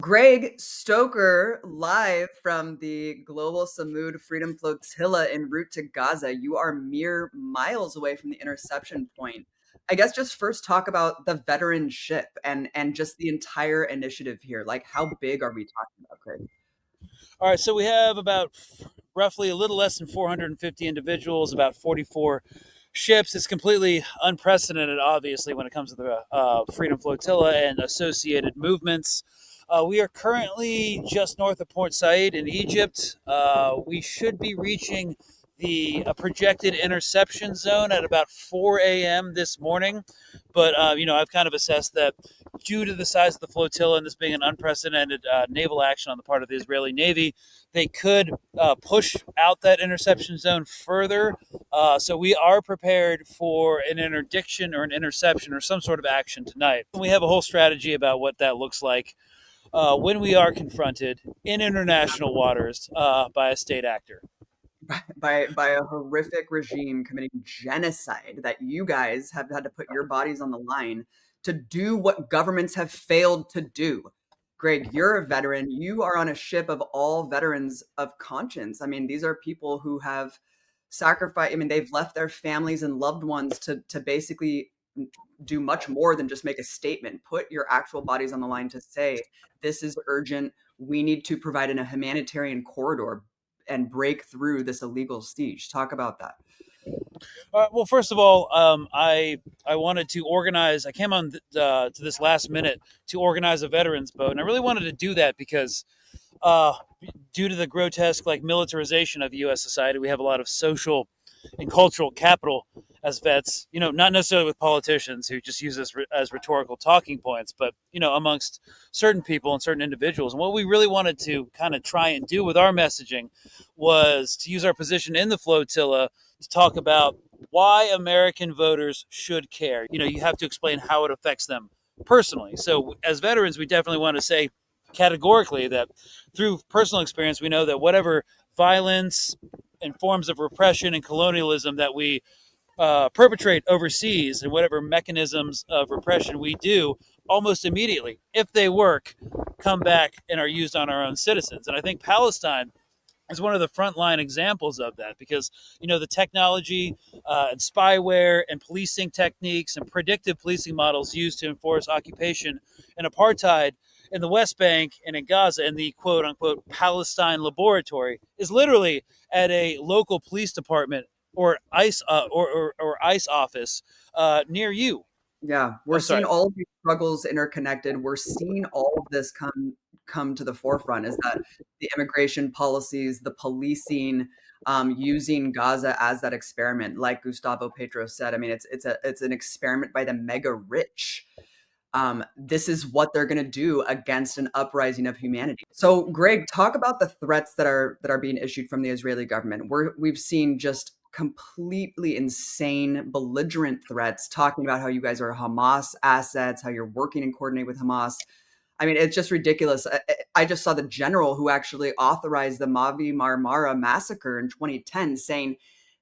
Greg Stoker, live from the Global Sumud Flotilla en route to Gaza. You are mere miles away from the interception point. I guess just first talk about the veteran ship and just the entire initiative here. Like, how big are we talking about, Greg? All right, so we have about roughly a little less than 450 individuals, about 44 ships. It's completely unprecedented, obviously, when it comes to the Freedom Flotilla and associated movements. We are currently just north of Port Said in Egypt. We should be reaching the projected interception zone at about 4 a.m. this morning. But, I've kind of assessed that due to the size of the flotilla and this being an unprecedented naval action on the part of the Israeli Navy, they could push out that interception zone further. So we are prepared for an interdiction or an interception or some sort of action tonight. We have a whole strategy about what that looks like when we are confronted in international waters by a state actor. By a horrific regime committing genocide that you guys have had to put your bodies on the line to do what governments have failed to do. Greg, you're a veteran. You are on a ship of all veterans of conscience. I mean, these are people who have sacrificed, I mean, they've left their families and loved ones to basically do much more than just make a statement. Put your actual bodies on the line to say, this is urgent. We need to provide a humanitarian corridor and break through this illegal siege. Talk about that. Well, first of all, I wanted to organize. I came on to this last minute to organize a veterans boat, and I really wanted to do that because, uh, due to the grotesque militarization of U.S. society, we have a lot of social and cultural capital as vets. Not necessarily with politicians who just use this as rhetorical talking points, but amongst certain people and certain individuals. And what we really wanted to kind of try and do with our messaging was to use our position in the flotilla to talk about why American voters should care. You have to explain how it affects them personally. So as veterans, we definitely want to say categorically that through personal experience, we know that whatever violence and forms of repression and colonialism that we perpetrate overseas and whatever mechanisms of repression we do, almost immediately, if they work, come back and are used on our own citizens. And I think Palestine is one of the frontline examples of that because, the technology and spyware and policing techniques and predictive policing models used to enforce occupation and apartheid in the West Bank and in Gaza and the quote unquote Palestine laboratory is literally at a local police department or ICE or ICE office near you. Yeah, we're seeing all of these struggles interconnected. We're seeing all of this come to the forefront is that the immigration policies, the policing, using Gaza as that experiment, like Gustavo Petro said. I mean, it's an experiment by the mega rich. This is what they're going to do against an uprising of humanity. So, Greg, talk about the threats that are being issued from the Israeli government. We've seen just completely insane, belligerent threats, talking about how you guys are Hamas assets, how you're working and coordinate with Hamas. I mean, it's just ridiculous. I just saw the general who actually authorized the Mavi Marmara massacre in 2010 saying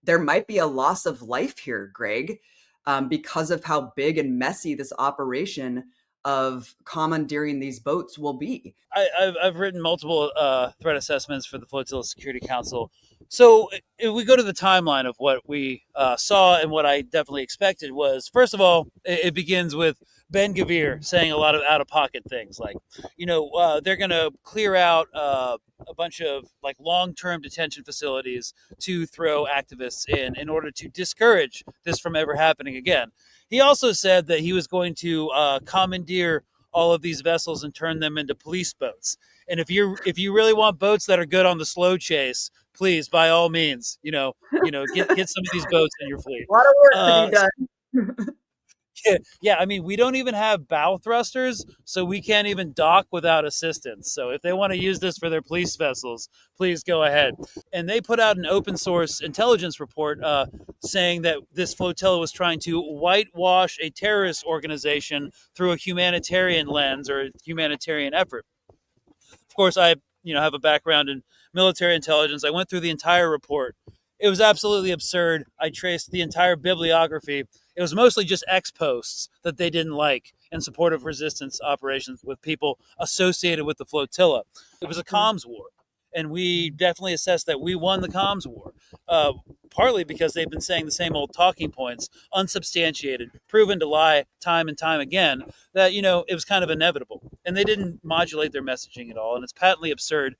there might be a loss of life here, Greg, because of how big and messy this operation of commandeering these boats will be. I've written multiple threat assessments for the Flotilla Security Council. So if we go to the timeline of what we saw and what I definitely expected was, first of all, it begins with Ben Gavir saying a lot of out-of-pocket things like, they're going to clear out a bunch of long-term detention facilities to throw activists in order to discourage this from ever happening again. He also said that he was going to commandeer all of these vessels and turn them into police boats. And if you really want boats that are good on the slow chase, please, by all means, get some of these boats in your fleet. A lot of work to be done. Yeah, I mean, we don't even have bow thrusters, so we can't even dock without assistance. So if they want to use this for their police vessels, please go ahead. And they put out an open source intelligence report saying that this flotilla was trying to whitewash a terrorist organization through a humanitarian lens or a humanitarian effort. Of course, I have a background in military intelligence. I went through the entire report, It was absolutely absurd. I traced the entire bibliography. It was mostly just X posts that they didn't like in support of resistance operations with people associated with the flotilla. It was a Mhm. comms war. And we definitely assessed that we won the comms war, uh, partly because they've been saying the same old talking points, unsubstantiated, proven to lie time and time again, that, it was kind of inevitable. And they didn't modulate their messaging at all. And it's patently absurd,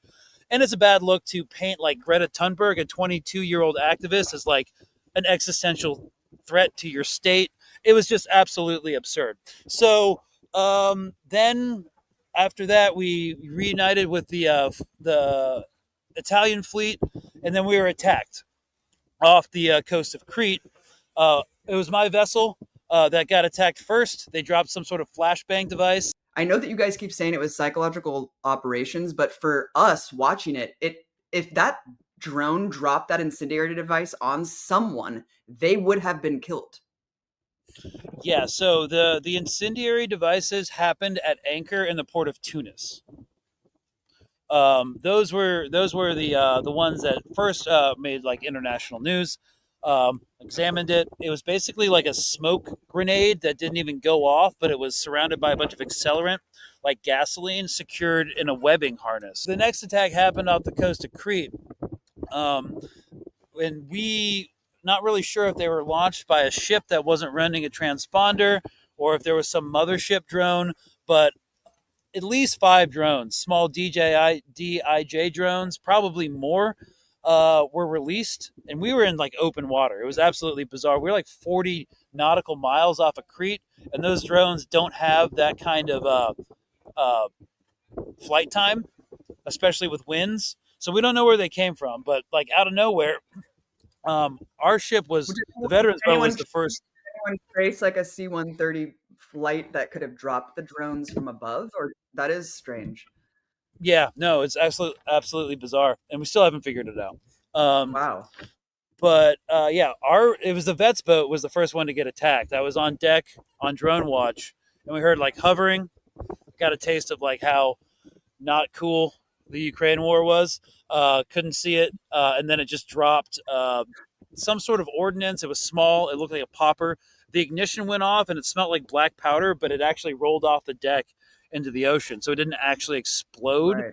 and it's a bad look to paint like Greta Thunberg, a 22-year-old activist, as like an existential threat to your state. It was just absolutely absurd. So then after that, we reunited with the Italian fleet, and then we were attacked off the coast of Crete. It was my vessel that got attacked first. They dropped some sort of flashbang device. I know that you guys keep saying it was psychological operations, but for us watching it, if that drone dropped that incendiary device on someone, they would have been killed. Yeah, so the incendiary devices happened at anchor in the port of Tunis. Those were the ones that first made like international news. Examined it. It was basically like a smoke grenade that didn't even go off, but it was surrounded by a bunch of accelerant, like gasoline, secured in a webbing harness. The next attack happened off the coast of Crete, um, and we not really sure if they were launched by a ship that wasn't running a transponder or if there was some mothership drone, but at least 5 drones, small DJI drones, probably more, were released, and we were in like open water. It was absolutely bizarre. We were like 40 nautical miles off of Crete, and those drones don't have that kind of uh, flight time, especially with winds. So we don't know where they came from, but like out of nowhere, our ship was the Veterans Boat Anyone was the first. anyone trace like a C-130 flight that could have dropped the drones from above? Or that is strange. Yeah, no, it's absolutely bizarre, and we still haven't figured it out. Wow. But yeah, our it was the Vets boat was the first one to get attacked. I was on deck on drone watch, and we heard like hovering. Got a taste of like how not cool the Ukraine war was. Couldn't see it, and then it just dropped some sort of ordnance. It was small. It looked like a popper. The ignition went off, and it smelled like black powder, but it actually rolled off the deck into the ocean, so it didn't actually explode. Right.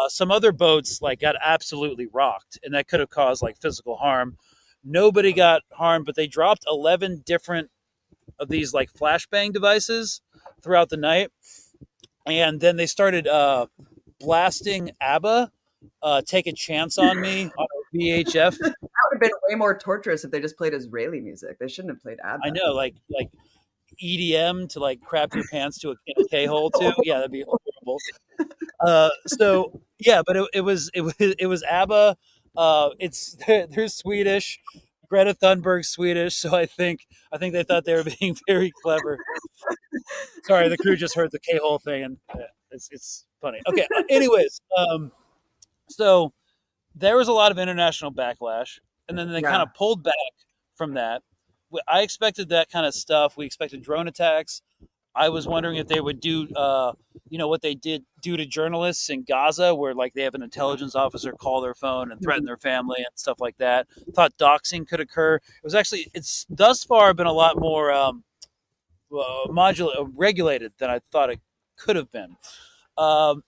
Some other boats like got absolutely rocked, and that could have caused like physical harm. Nobody got harmed, but they dropped 11 different of these like flashbang devices throughout the night, and then they started blasting ABBA, "Take a Chance on Me" on a VHF. That would have been way more torturous if they just played Israeli music. They shouldn't have played I ABBA. know, like EDM to like crap your pants to a K hole to. Yeah, that'd be horrible. So yeah, but it was ABBA. It's they're Swedish. Greta Thunberg's Swedish, so I think they thought they were being very clever. Sorry, the crew just heard the K hole thing, and it's funny. Okay, anyways, so there was a lot of international backlash, and then they kind Yeah. of pulled back from that. I expected that kind of stuff. We expected drone attacks. I was wondering if they would do, what they did do to journalists in Gaza, where like they have an intelligence officer call their phone and threaten Mhm. their family and stuff like that. Thought doxing could occur. It's thus far been a lot more regulated than I thought it could have been. So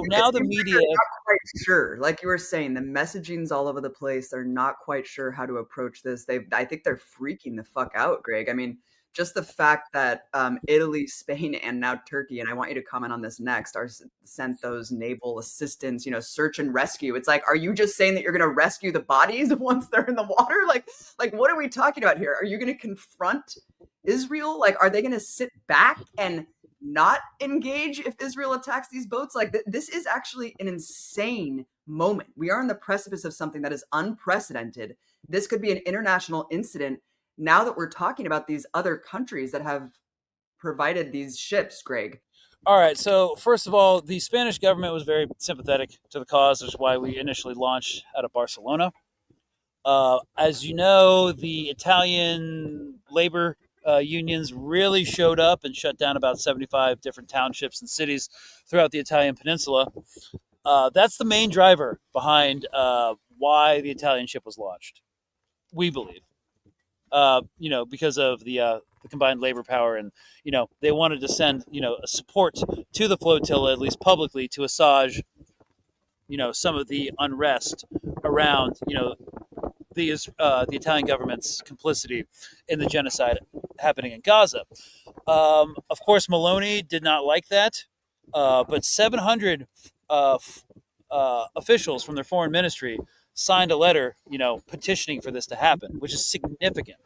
It now the seems like media. they're not quite sure. Like you were saying, the messaging's all over the place. They're not quite sure how to approach this. I think they're freaking the fuck out, Greg. I mean, just the fact that Italy, Spain, and now Turkey, and I want you to comment on this next, are sent those naval assistance, search and rescue. It's like, are you just saying that you're going to rescue the bodies once they're in the water? Like what are we talking about here? Are you going to confront Israel? Like, are they going to sit back and not engage if Israel attacks these boats? Like, this is actually an insane moment. We are on the precipice of something that is unprecedented. This could be an international incident now that we're talking about these other countries that have provided these ships, Greg. All right. So first of all, the Spanish government was very sympathetic to the cause, which is why we initially launched out of Barcelona. As you know, the Italian labor unions really showed up and shut down about 75 different townships and cities throughout the Italian peninsula. That's the main driver behind why the Italian ship was launched. we believe. Because of the combined labor power, and they wanted to send a support to the flotilla, at least publicly, to assuage some of the unrest around the Italian government's complicity in the genocide happening in Gaza. Of course, Maloney did not like that, but 700 officials from their foreign ministry signed a letter, petitioning for this to happen, which is significant.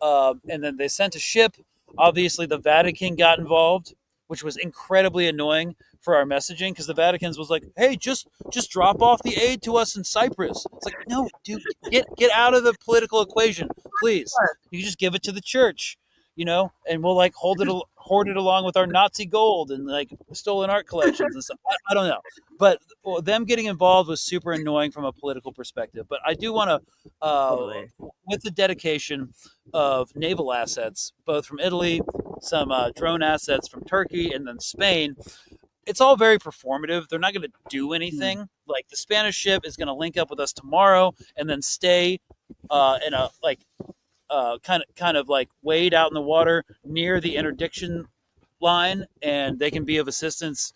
And then they sent a ship. Obviously, the Vatican got involved, which was incredibly annoying for our messaging, because the Vatican's was like, "Hey, just drop off the aid to us in Cyprus." It's like, no, dude, get out of the political equation, please. You just give it to the church, and we'll like hoard it along with our Nazi gold and like stolen art collections and stuff. I don't know, but them getting involved was super annoying from a political perspective. But I do want to, Totally. with the dedication of naval assets, both from Italy, some drone assets from Turkey, and then Spain. It's all very performative. They're not going to do anything. Like the Spanish ship is going to link up with us tomorrow and then stay in a kind of like wade out in the water near the interdiction line, and they can be of assistance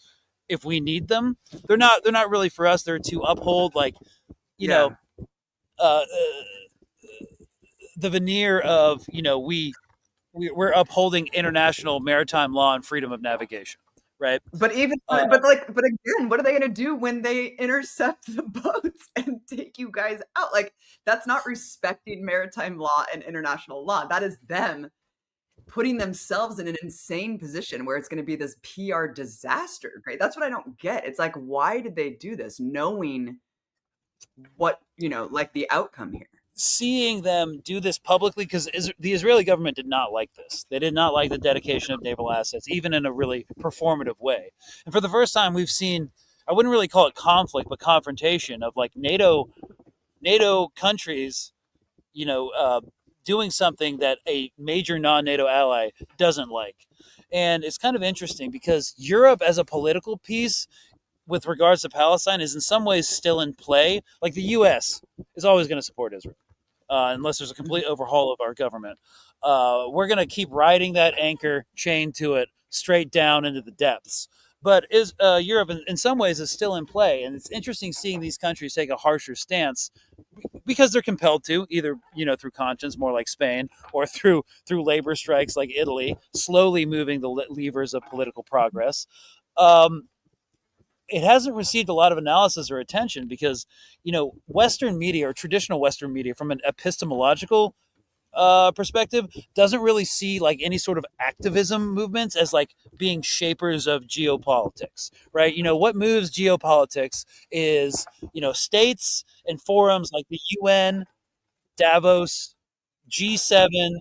if we need them. They're not really for us. They're to uphold Yeah. uh, the veneer of we're upholding international maritime law and freedom of navigation, right? But even Uh, but again, what are they gonna do when they intercept the boats and take you guys out? Like, that's not respecting maritime law and international law. That is them putting themselves in an insane position where it's gonna be this PR disaster, right? That's what I don't get. It's like, why did they do this knowing what, like the outcome here? Seeing them do this publicly, because the Israeli government did not like this. They did not like the dedication of naval assets, even in a really performative way. And for the first time, we've seen, I wouldn't really call it conflict, but confrontation of like NATO countries, you know, uh, doing something that a major non-NATO ally doesn't like. And it's kind of interesting because Europe as a political piece with regards to Palestine is in some ways still in play. Like the U.S. is always going to support Israel unless there's a complete overhaul of our government. We're going to keep riding that anchor chained to it straight down into the depths. But is Europe, in some ways, is still in play, and it's interesting seeing these countries take a harsher stance because they're compelled to, either through conscience, more like Spain, or through labor strikes like Italy, slowly moving the levers of political progress. Um, it hasn't received a lot of analysis or attention because Western media, or traditional Western media, from an epistemological perspective, doesn't really see like any sort of activism movements as like being shapers of geopolitics, right? What moves geopolitics is states and forums like the UN, Davos, G7.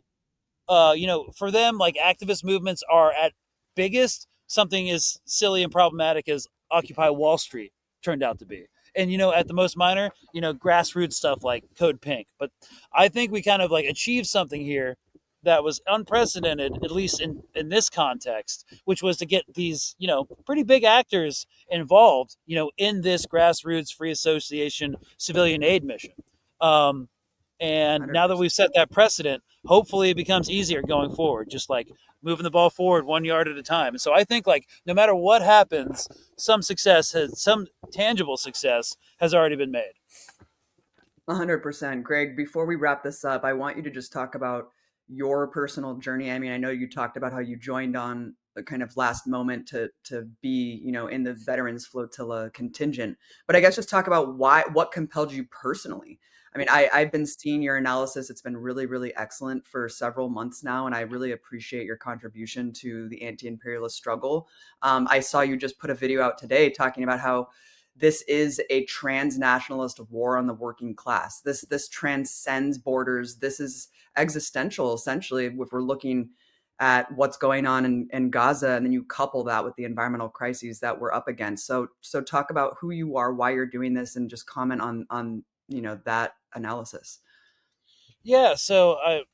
For them, like activist movements are at biggest something as silly and problematic as Occupy Wall Street turned out to be. And at the most minor, grassroots stuff like Code Pink. But I think we kind of like achieved something here that was unprecedented, at least in this context, which was to get these, pretty big actors involved, in this grassroots free association civilian aid mission. Um, and now that 100%. we've set that precedent, hopefully it becomes easier going forward, just like moving the ball forward 1 yard at a time. And so I think like no matter what happens, some tangible success has already been made. 100%. Greg, before we wrap this up, I want you to just talk about your personal journey. I mean, I know you talked about how you joined on the kind of last moment to be, in the Veterans Flotilla contingent. But I guess just talk about what compelled you personally. I mean, I've been seeing your analysis. It's been really, really excellent for several months now, and I really appreciate your contribution to the anti-imperialist struggle. I saw you just put a video out today talking about how this is a transnationalist war on the working class. This transcends borders. This is existential, essentially, if we're looking at what's going on in Gaza, and then you couple that with the environmental crises that we're up against. So talk about who you are, why you're doing this, and just comment on that analysis. Yeah,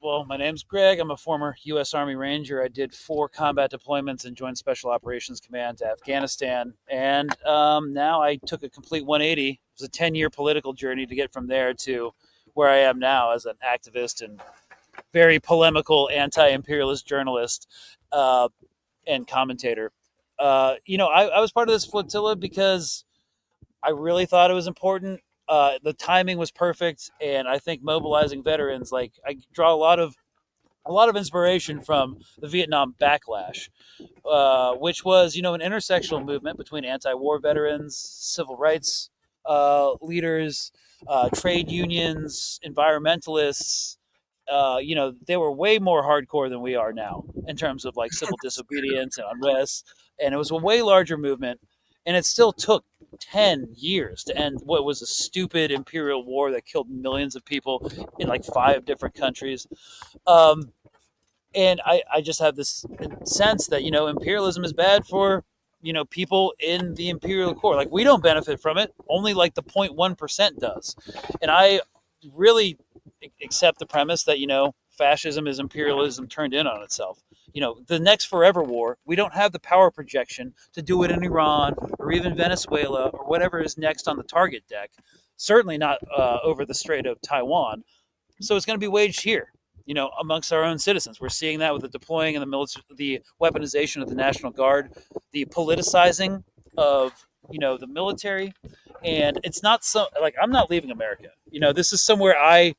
well, my name's Greg. I'm a former U.S. Army Ranger. I did 4 combat deployments and Joint Special Operations Command to Afghanistan. And now I took a complete 180. It was a 10-year political journey to get from there to where I am now as an activist and very polemical anti-imperialist journalist and commentator. I was part of this flotilla because I really thought it was important. The timing was perfect, and I think mobilizing veterans, like I draw a lot of inspiration from the Vietnam backlash, which was an intersectional movement between anti-war veterans, civil rights leaders, trade unions, environmentalists. They were way more hardcore than we are now in terms of like civil disobedience and unrest, and it was a way larger movement, and it still took 10 years to end what was a stupid imperial war that killed millions of people in like 5 different countries. Um, and I just have this sense that imperialism is bad for people in the imperial core. Like we don't benefit from it, only like the 0.1% does. And I really accept the premise that fascism is imperialism turned in on itself. The next forever war, we don't have the power projection to do it in Iran or even Venezuela or whatever is next on the target deck. Certainly not over the Strait of Taiwan. So it's going to be waged here, amongst our own citizens. We're seeing that with the deploying and the weaponization of the National Guard, the politicizing of the military, and it's not so like I'm not leaving America. This is somewhere I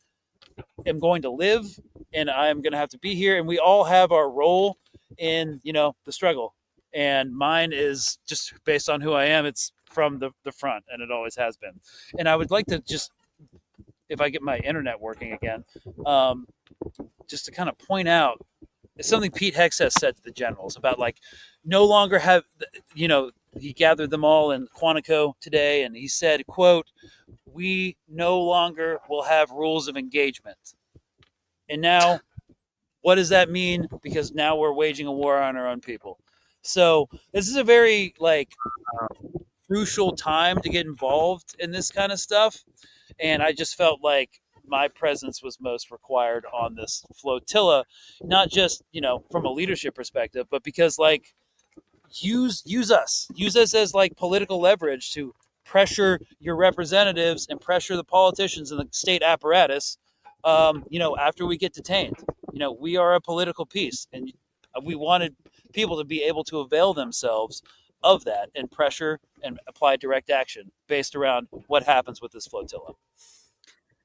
am going to live, and I'm going to have to be here, and we all have our role in the struggle. And mine is just based on who I am. It's from the front, and it always has been. And I would like to just, if I get my internet working again, um, just to kind of point out something Pete Hex has said to the generals about like no longer have he gathered them all in Quantico today, and he said, quote, we no longer will have rules of engagement. And now what does that mean? Because now we're waging a war on our own people. So this is a very like crucial time to get involved in this kind of stuff, and I just felt like my presence was most required on this flotilla, not just from a leadership perspective, but because like use us as like political leverage to pressure your representatives and pressure the politicians and the state apparatus. After we get detained, we are a political piece, and we wanted people to be able to avail themselves of that and pressure and apply direct action based around what happens with this flotilla.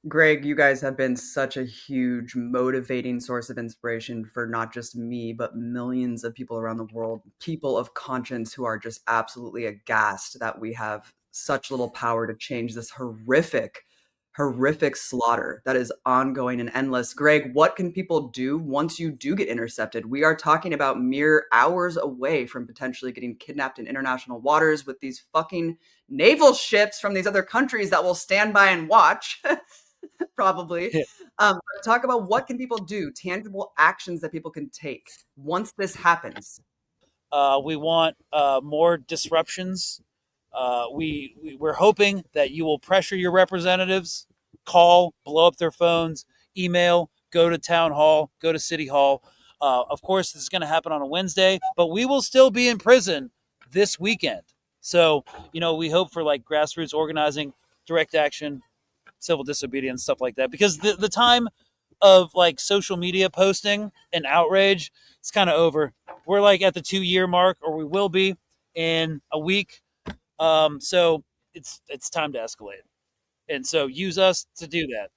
Greg, you guys have been such a huge motivating source of inspiration for not just me, but millions of people around the world, people of conscience who are just absolutely aghast that we have such little power to change this horrific slaughter that is ongoing and endless. Greg, what can people do once you do get intercepted? We are talking about mere hours away from potentially getting kidnapped in international waters with these fucking naval ships from these other countries that will stand by and watch. Probably. Talk about what can people do, tangible actions that people can take once this happens. We want more disruptions. We're hoping that you will pressure your representatives, call, blow up their phones, email, go to town hall, go to city hall. Of course, this is going to happen on a Wednesday, but we will still be in prison this weekend. So, we hope for like grassroots organizing, direct action, civil disobedience, stuff like that. Because the time of like social media posting and outrage, it's kind of over. We're like at the 2-year mark, or we will be in a week. So it's time to escalate, and so use us to do that.